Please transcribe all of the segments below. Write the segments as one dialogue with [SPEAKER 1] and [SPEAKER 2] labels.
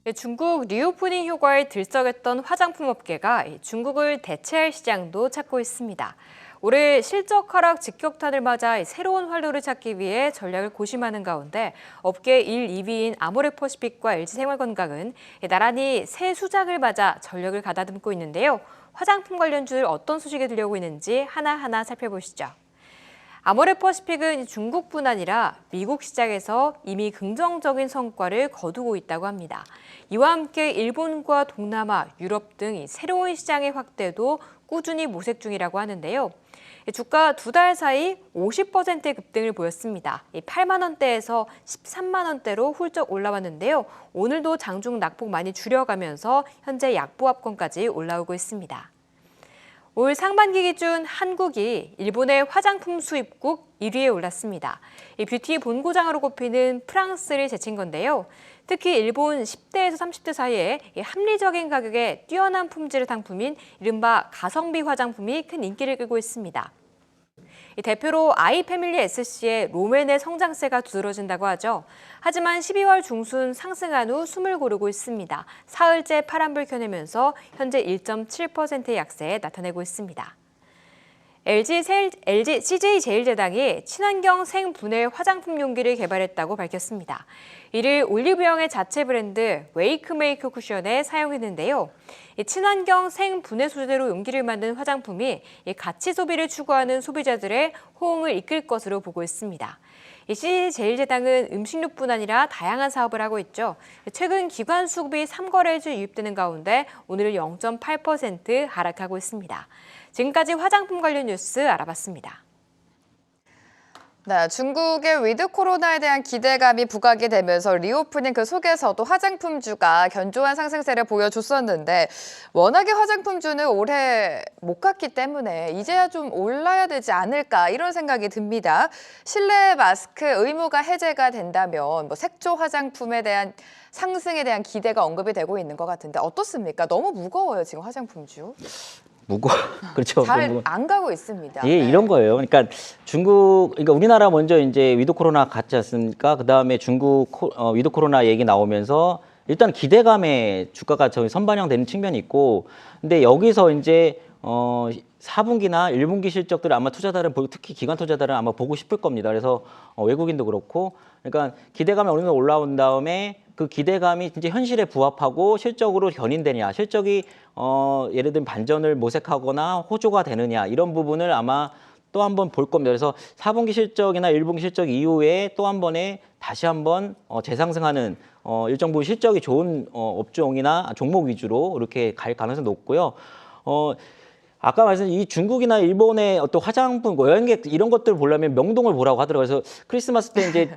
[SPEAKER 1] 네, 중국 리오프닝 효과에 들썩였던 화장품 업계가 중국을 대체할 시장도 찾고 있습니다. 올해 실적 하락 직격탄을 맞아 새로운 활로를 찾기 위해 전략을 고심하는 가운데 업계 1, 2위인 아모레퍼시픽과 LG생활건강은 나란히 새 수작을 맞아 전력을 가다듬고 있는데요. 화장품 관련주들 어떤 소식이 들려오고 있는지 하나하나 살펴보시죠. 아모레퍼시픽은 중국뿐 아니라 미국 시장에서 이미 긍정적인 성과를 거두고 있다고 합니다. 이와 함께 일본과 동남아, 유럽 등 새로운 시장의 확대도 꾸준히 모색 중이라고 하는데요. 주가 두 달 사이 50%의 급등을 보였습니다. 8만 원대에서 13만 원대로 훌쩍 올라왔는데요. 오늘도 장중 낙폭 많이 줄여가면서 현재 약보합권까지 올라오고 있습니다. 올 상반기 기준 한국이 일본의 화장품 수입국 1위에 올랐습니다. 뷰티 본고장으로 꼽히는 프랑스를 제친 건데요. 특히 일본 10대에서 30대 사이에 합리적인 가격에 뛰어난 품질의 상품인 이른바 가성비 화장품이 큰 인기를 끌고 있습니다. 대표로 아이패밀리 SC의 롬앤의 성장세가 두드러진다고 하죠. 하지만 12월 중순 상승한 후 숨을 고르고 있습니다. 사흘째 파란불 켜내면서 현재 1.7%의 약세에 나타내고 있습니다. CJ제일제당이 친환경 생분해 화장품 용기를 개발했다고 밝혔습니다. 이를 올리브영의 자체 브랜드 웨이크메이크 쿠션에 사용했는데요. 친환경 생분해 소재로 용기를 만든 화장품이 가치 소비를 추구하는 소비자들의 호응을 이끌 것으로 보고 있습니다. CJ제일제당은 음식료뿐 아니라 다양한 사업을 하고 있죠. 최근 기관 수급이 3거래주 유입되는 가운데 오늘은 0.8% 하락하고 있습니다. 지금까지 화장품 관련 뉴스 알아봤습니다.
[SPEAKER 2] 네, 중국의 위드 코로나에 대한 기대감이 부각이 되면서 리오프닝 그 속에서도 화장품주가 견조한 상승세를 보여줬었는데 워낙에 화장품주는 올해 못 갔기 때문에 이제야 좀 올라야 되지 않을까 이런 생각이 듭니다. 실내 마스크 의무가 해제가 된다면 색조 화장품에 대한 상승에 대한 기대가 언급이 되고 있는 것 같은데 어떻습니까? 너무 무거워요, 지금 화장품주.
[SPEAKER 3] 그렇죠.
[SPEAKER 2] 잘 안 가고 있습니다.
[SPEAKER 3] 예,
[SPEAKER 2] 네.
[SPEAKER 3] 이런 거예요. 그러니까 그러니까 우리나라 먼저 이제 위드 코로나 갔지 않습니까? 그 다음에 중국 위드 코로나 얘기 나오면서 일단 기대감에 주가가 저기 선반영되는 측면이 있고, 근데 여기서 이제 4분기나 1분기 실적들을 아마 투자자들은 특히 기관 투자자들은 아마 보고 싶을 겁니다. 그래서 외국인도 그렇고, 그러니까 기대감이 어느 정도 올라온 다음에 그 기대감이 진짜 현실에 부합하고 실적으로 견인되냐, 실적이 예를 들면 반전을 모색하거나 호조가 되느냐 이런 부분을 아마 또 한 번 볼 겁니다. 그래서 4분기 실적이나 1분기 실적 이후에 또 한 번에 다시 한번 재상승하는 일정 부분 실적이 좋은 업종이나 종목 위주로 이렇게 갈 가능성이 높고요. 아까 말씀드린 이 중국이나 일본의 어떤 화장품, 여행객 이런 것들을 보려면 명동을 보라고 하더라고요. 그래서 크리스마스 때 이제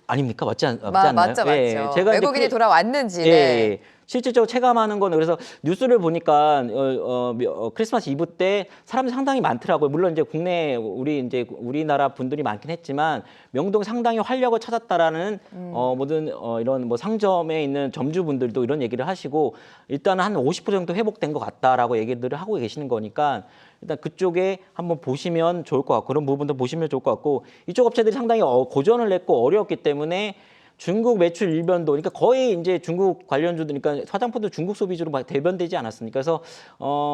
[SPEAKER 3] 아닙니까? 맞지 않나요?
[SPEAKER 2] 맞죠.
[SPEAKER 3] 예, 제가
[SPEAKER 2] 외국인이
[SPEAKER 3] 이제
[SPEAKER 2] 돌아왔는지.
[SPEAKER 3] 예,
[SPEAKER 2] 네.
[SPEAKER 3] 실질적으로 체감하는 거는 그래서 뉴스를 보니까 크리스마스 이브 때 사람들이 상당히 많더라고요. 물론 이제 국내 우리나라 분들이 많긴 했지만 명동 상당히 활력을 찾았다라는 모든 이런 상점에 있는 점주분들도 이런 얘기를 하시고 일단은 한 50% 정도 회복된 것 같다라고 얘기들을 하고 계시는 거니까 일단 그쪽에 한번 보시면 좋을 것 같고 그런 부분도 보시면 좋을 것 같고 이쪽 업체들이 상당히 고전을 냈고 어려웠기 때문에 중국 매출 일변도, 그러니까 거의 이제 중국 관련주들, 그러니까 화장품도 중국 소비주로 막 대변되지 않았습니까? 그래서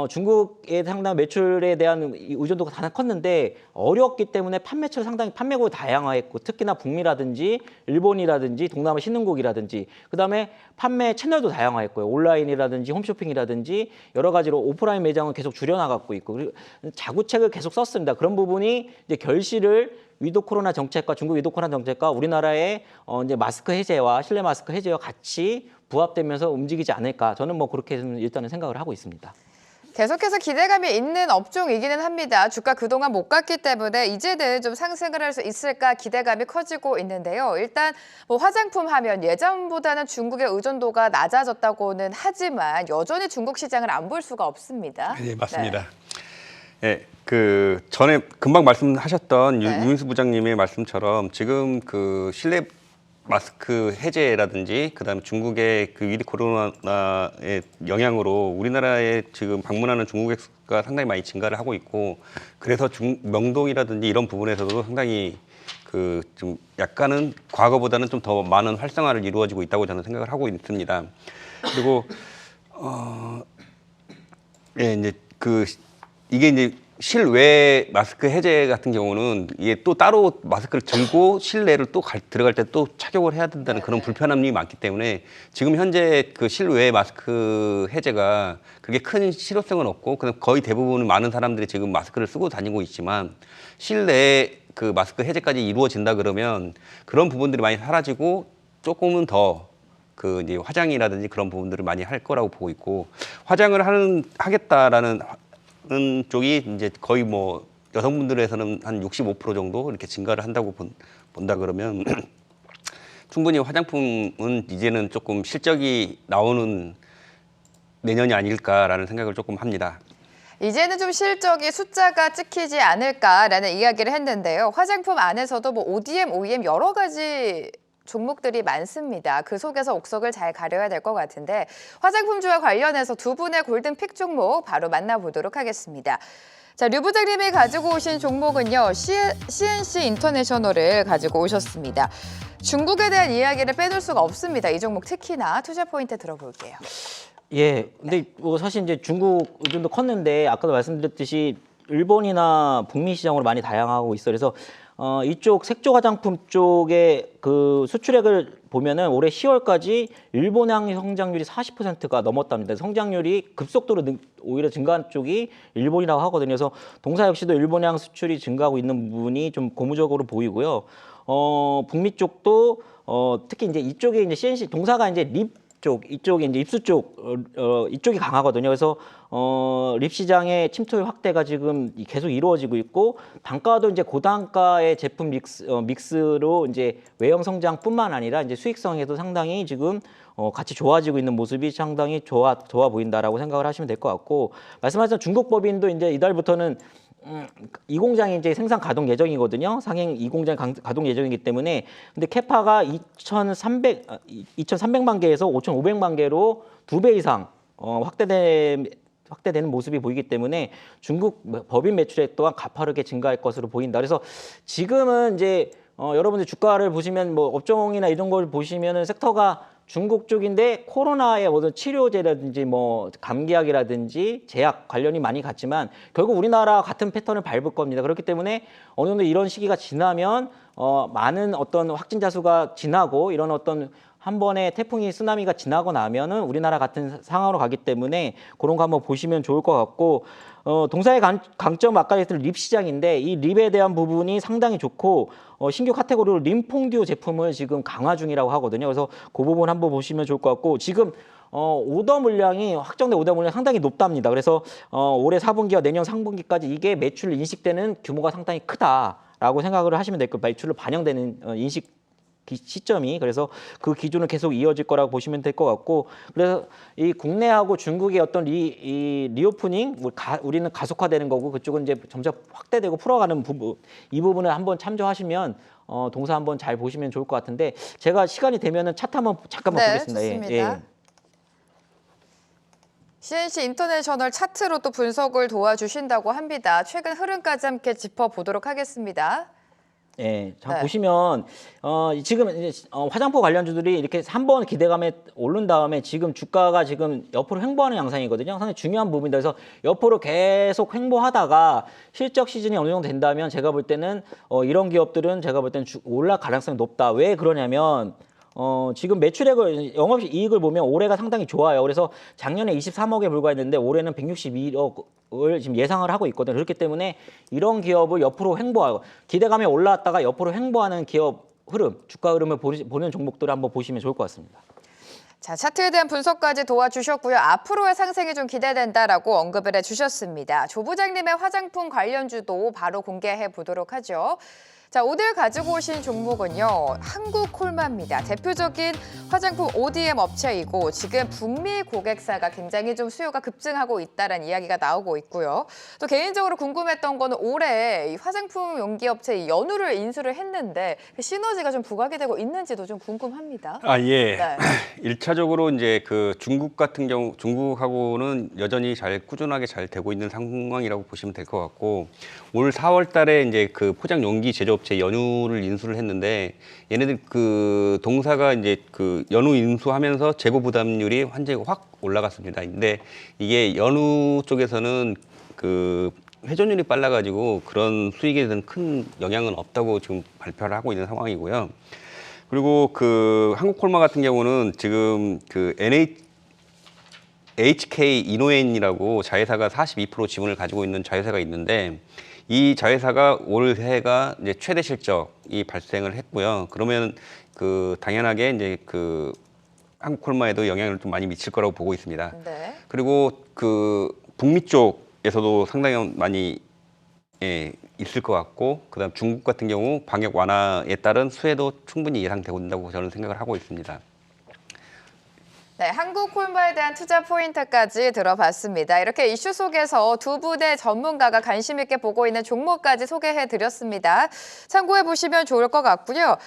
[SPEAKER 3] 중국의 상당한 매출에 대한 의존도가 가장 컸는데 어려웠기 때문에 판매처를 상당히 판매국이 다양화했고 특히나 북미라든지 일본이라든지 동남아 신흥국이라든지 그다음에 판매 채널도 다양화했고요. 온라인이라든지 홈쇼핑이라든지 여러 가지로 오프라인 매장은 계속 줄여나가고 있고 그리고 자구책을 계속 썼습니다. 그런 부분이 이제 결실을 위드 코로나 정책과 중국 위드 코로나 정책과 우리나라의 이제 마스크 해제와 실내 마스크 해제와 같이 부합되면서 움직이지 않을까 저는 그렇게 일단은 생각을 하고 있습니다.
[SPEAKER 2] 계속해서 기대감이 있는 업종이기는 합니다. 주가 그동안 못 갔기 때문에 이제는 좀 상승을 할 수 있을까 기대감이 커지고 있는데요. 일단 화장품 하면 예전보다는 중국의 의존도가 낮아졌다고는 하지만 여전히 중국 시장을 안 볼 수가 없습니다.
[SPEAKER 4] 네, 맞습니다. 네. 전에 금방 말씀하셨던
[SPEAKER 2] 네.
[SPEAKER 4] 유인수 부장님의 말씀처럼 지금 실내 마스크 해제라든지 그다음에 중국의 그 위드 코로나의 영향으로 우리나라에 지금 방문하는 중국객 수가 상당히 많이 증가를 하고 있고 그래서 명동이라든지 이런 부분에서도 상당히 그 좀 약간은 과거보다는 좀 더 많은 활성화를 이루어지고 있다고 저는 생각을 하고 있습니다. 그리고 예, 이제 이게 이제 실외 마스크 해제 같은 경우는 이게 또 따로 마스크를 들고 실내를 또 들어갈 때 또 착용을 해야 된다는 그런 불편함이 많기 때문에 지금 현재 그 실외 마스크 해제가 그게 큰 실효성은 없고 그냥 거의 대부분 많은 사람들이 지금 마스크를 쓰고 다니고 있지만 실내 그 마스크 해제까지 이루어진다 그러면 그런 부분들이 많이 사라지고 조금은 더 그 이제 화장이라든지 그런 부분들을 많이 할 거라고 보고 있고 화장을 하겠다라는 쪽이 이제 거의 뭐 여성분들에서는 한 65% 정도 이렇게 증가를 한다고 본다 그러면 충분히 화장품은 이제는 조금 실적이 나오는 내년이 아닐까라는 생각을 조금 합니다.
[SPEAKER 2] 이제는 좀 실적이 숫자가 찍히지 않을까라는 이야기를 했는데요. 화장품 안에서도 뭐 ODM, OEM 여러 가지 종목들이 많습니다. 그 속에서 옥석을 잘 가려야 될 것 같은데 화장품주와 관련해서 두 분의 골든픽 종목 바로 만나보도록 하겠습니다. 자, 류 부장님이 가지고 오신 종목은요. CNC 인터내셔널을 가지고 오셨습니다. 중국에 대한 이야기를 빼놓을 수가 없습니다. 이 종목 특히나 투자 포인트 들어볼게요.
[SPEAKER 3] 예, 근데 뭐 사실 이제 중국 의존도 컸는데 아까도 말씀드렸듯이 일본이나 북미 시장으로 많이 다양하고 있어요. 그래서 이쪽 색조 화장품 쪽의 그 수출액을 보면은 올해 10월까지 일본향 성장률이 40%가 넘었답니다. 성장률이 급속도로 오히려 증가한 쪽이 일본이라고 하거든요. 그래서 동사 역시도 일본향 수출이 증가하고 있는 부분이 좀 고무적으로 보이고요. 북미 쪽도 특히 이제 이쪽에 이제 CNC 동사가 이제 립 쪽, 이쪽이 이제 입수 쪽, 이쪽이 강하거든요. 그래서 립 시장의 침투율 확대가 지금 계속 이루어지고 있고 단가도 이제 고단가의 제품 믹스로 이제 외형 성장뿐만 아니라 이제 수익성에도 상당히 지금 같이 좋아지고 있는 모습이 상당히 좋아 보인다라고 생각을 하시면 될 것 같고 말씀하신 중국 법인도 이제 이달부터는 이 공장이 이제 생산 가동 예정이거든요. 상행 이 공장 가동 예정이기 때문에 근데 캐파가 2,300만 개에서 5,500만 개로 2배 이상 확대되는 모습이 보이기 때문에 중국 법인 매출액 또한 가파르게 증가할 것으로 보인다. 그래서 지금은 이제 여러분들 주가를 보시면 뭐 업종이나 이런 걸 보시면은 섹터가 중국 쪽인데 코로나의 어떤 치료제라든지 뭐 감기약이라든지 제약 관련이 많이 갔지만 결국 우리나라 같은 패턴을 밟을 겁니다. 그렇기 때문에 어느 정도 이런 시기가 지나면 많은 어떤 확진자 수가 지나고 이런 어떤 한 번의 태풍이 쓰나미가 지나고 나면은 우리나라 같은 상황으로 가기 때문에 그런 거 한번 보시면 좋을 것 같고 동사의 강점 아까 했던 립 시장인데 이 립에 대한 부분이 상당히 좋고 신규 카테고리로 림퐁듀 제품을 지금 강화 중이라고 하거든요. 그래서 그 부분 한번 보시면 좋을 것 같고 지금 오더 물량이 확정된 오더 물량이 상당히 높답니다. 그래서 올해 4분기와 내년 상분기까지 이게 매출 인식되는 규모가 상당히 크다라고 생각을 하시면 될 거예요. 매출로 반영되는 인식 시점이 그래서 그 기준은 계속 이어질 거라고 보시면 될 것 같고 그래서 이 국내하고 중국의 어떤 리오프닝 우리는 가속화되는 거고 그쪽은 이제 점점 확대되고 풀어가는 부분 이 부분을 한번 참조하시면 동사 한번 잘 보시면 좋을 것 같은데 제가 시간이 되면은 차트 한번 잠깐만 보겠습니다.
[SPEAKER 2] 좋습니다.
[SPEAKER 3] 예.
[SPEAKER 2] CNC 인터내셔널 차트로 또 분석을 도와주신다고 합니다. 최근 흐름까지 함께 짚어보도록 하겠습니다.
[SPEAKER 3] 예, 자
[SPEAKER 2] 네.
[SPEAKER 3] 보시면 지금 이제 화장품 관련주들이 이렇게 한 번 기대감에 오른 다음에 지금 주가가 지금 옆으로 횡보하는 양상이거든요. 상당히 중요한 부분이다. 그래서 옆으로 계속 횡보하다가 실적 시즌이 어느 정도 된다면 제가 볼 때는 이런 기업들은 제가 볼 때는 올라갈 가능성이 높다. 왜 그러냐면 지금 매출액을 영업이익을 보면 올해가 상당히 좋아요. 그래서 작년에 23억에 불과했는데 올해는 162억을 지금 예상을 하고 있거든요. 그렇기 때문에 이런 기업을 옆으로 횡보하고 기대감이 올라왔다가 옆으로 횡보하는 기업 흐름, 주가 흐름을 보는 종목들을 한번 보시면 좋을 것 같습니다.
[SPEAKER 2] 자, 차트에 대한 분석까지 도와주셨고요. 앞으로의 상승이 좀 기대된다라고 언급을 해주셨습니다. 조 부장님의 화장품 관련주도 바로 공개해 보도록 하죠. 자, 오늘 가지고 오신 종목은요. 한국콜마입니다. 대표적인 화장품 ODM 업체이고 지금 북미 고객사가 굉장히 좀 수요가 급증하고 있다는 이야기가 나오고 있고요. 또 개인적으로 궁금했던 거는 올해 이 화장품 용기 업체 연우를 인수를 했는데 그 시너지가 좀 부각이 되고 있는지도 좀 궁금합니다.
[SPEAKER 4] 아, 예.
[SPEAKER 2] 네.
[SPEAKER 4] 일차적으로 이제 그 중국 같은 경우, 중국하고는 여전히 꾸준하게 잘 되고 있는 상황이라고 보시면 될 것 같고, 올 4월 달에 이제 그 포장 용기 제조업체 연우를 인수를 했는데, 얘네들 그 동사가 이제 그 연우 인수하면서 재고 부담률이 완전히 확 올라갔습니다. 근데 이게 연우 쪽에서는 그 회전율이 빨라가지고 그런 수익에 대한 큰 영향은 없다고 지금 발표를 하고 있는 상황이고요. 그리고 그 한국콜마 같은 경우는 지금 그 HK 이노엔이라고 자회사가 42% 지분을 가지고 있는 자회사가 있는데, 이 자회사가 올해가 이제 최대 실적이 발생을 했고요. 그러면 그 당연하게 이제 그 한국콜마에도 영향을 좀 많이 미칠 거라고 보고 있습니다.
[SPEAKER 2] 네.
[SPEAKER 4] 그리고 그 북미 쪽에서도 상당히 많이 있을 것 같고, 그다음 중국 같은 경우 방역 완화에 따른 수혜도 충분히 예상되고 있다고 저는 생각을 하고 있습니다.
[SPEAKER 2] 네, 한국콜마에 대한 투자 포인트까지 들어봤습니다. 이렇게 이슈 속에서 두 분의 전문가가 관심 있게 보고 있는 종목까지 소개해드렸습니다. 참고해 보시면 좋을 것 같고요.